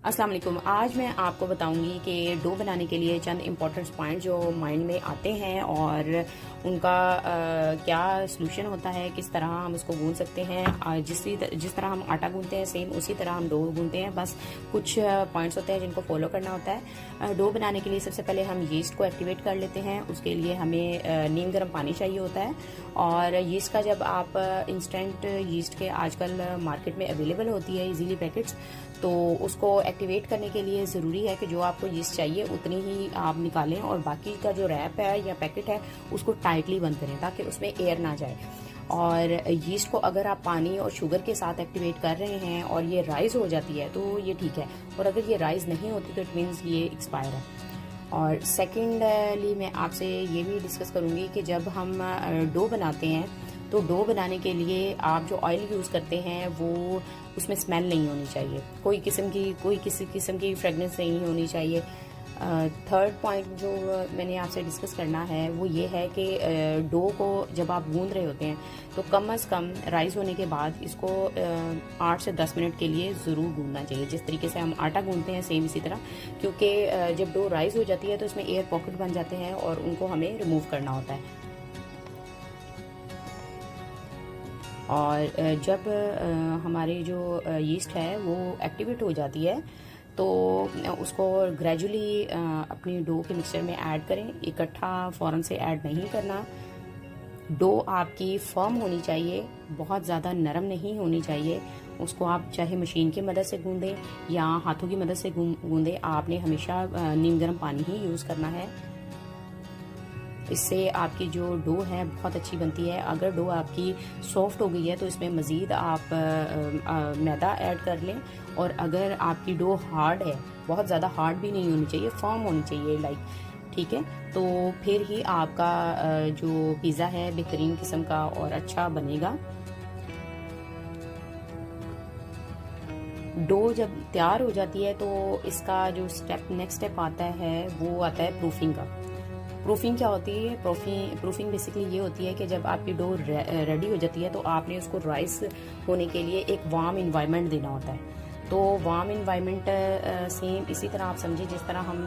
अस्सलाम वालेकुम। आज मैं आपको बताऊंगी कि डो बनाने के लिए चंद इम्पोर्टेंट पॉइंट जो माइंड में आते हैं और उनका क्या सलूशन होता है, किस तरह हम उसको गूंद सकते हैं। जिस तरह हम आटा गूंदते हैं सेम उसी तरह हम डो गूंदते हैं, बस कुछ पॉइंट्स होते हैं जिनको फॉलो करना होता है। डो बनाने के लिए सबसे पहले हम यीस्ट को एक्टिवेट कर लेते हैं। उसके लिए हमें नीम गर्म पानी चाहिए होता है, और यीस्ट का जब आप इंस्टेंट यीस्ट के आजकल मार्केट में अवेलेबल होती है इजीली पैकेट्स, तो उसको एक्टिवेट करने के लिए ज़रूरी है कि जो आपको यीस्ट चाहिए उतनी ही आप निकालें और बाकी का जो रैप है या पैकेट है उसको टाइटली बंद करें ताकि उसमें एयर ना जाए। और यीस्ट को अगर आप पानी और शुगर के साथ एक्टिवेट कर रहे हैं और ये राइज हो जाती है तो ये ठीक है, और अगर ये राइज नहीं होती तो इट मीन्स ये एक्सपायर है। और सेकेंडली मैं आपसे ये भी डिस्कस करूँगी कि जब हम डो बनाते हैं तो डो बनाने के लिए आप जो ऑयल यूज़ करते हैं वो उसमें स्मेल नहीं होनी चाहिए, कोई किसी किस्म की फ्रेगनेंस नहीं होनी चाहिए। थर्ड पॉइंट जो मैंने आपसे डिस्कस करना है वो ये है कि डो को जब आप गूंद रहे होते हैं तो कम से कम राइज होने के बाद इसको 8 से 10 मिनट के लिए ज़रूर गूंदना चाहिए, जिस तरीके से हम आटा गूंदते हैं सेम इसी तरह, क्योंकि जब डो राइज हो जाती है तो इसमें एयर पॉकेट बन जाते हैं और उनको हमें रिमूव करना होता है। और जब हमारी जो यीस्ट है वो एक्टिवेट हो जाती है तो उसको ग्रेजुअली अपनी डो के मिक्सचर में ऐड करें, इकट्ठा फ़ौरन से ऐड नहीं करना। डो आपकी फर्म होनी चाहिए, बहुत ज़्यादा नरम नहीं होनी चाहिए। उसको आप चाहे मशीन की मदद से गूंदें या हाथों की मदद से गूंदें, आपने हमेशा नीम गर्म पानी ही यूज़ करना है। इससे आपकी जो डो है बहुत अच्छी बनती है। अगर डो आपकी सॉफ्ट हो गई है तो इसमें मज़ीद आप मैदा ऐड कर लें, और अगर आपकी डो हार्ड है, बहुत ज़्यादा हार्ड भी नहीं होनी चाहिए, फर्म होनी चाहिए लाइक, ठीक है, तो फिर ही आपका जो पिज़्ज़ा है बेहतरीन किस्म का और अच्छा बनेगा। डो जब तैयार हो जाती है तो इसका जो नेक्स्ट स्टेप आता है वो आता है प्रूफिंग का। प्रूफिंग क्या होती है? प्रूफिंग बेसिकली ये होती है कि जब आपकी डो रेडी हो जाती है तो आपने उसको राइस होने के लिए एक वार्म इन्वायरमेंट देना होता है। तो वार्म इन्वायरमेंट सेम इसी तरह आप समझिए जिस तरह हम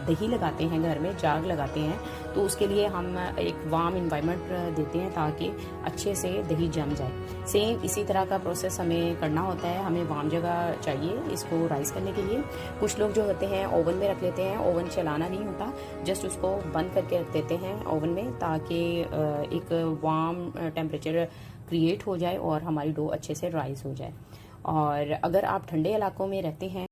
दही लगाते हैं, घर में जाग लगाते हैं, तो उसके लिए हम एक वार्म इन्वायरमेंट देते हैं ताकि अच्छे से दही जम जाए। सेम इसी तरह का प्रोसेस हमें करना होता है। हमें वार्म जगह चाहिए इसको राइस करने के लिए। कुछ लोग जो होते हैं ओवन में रख लेते हैं, ओवन चलाना नहीं होता, जस्ट उसको बंद करके रख देते हैं ओवन में ताकि एक वार्म टेम्परेचर क्रिएट हो जाए और हमारी डो अच्छे से राइस हो जाए। और अगर आप ठंडे इलाकों में रहते हैं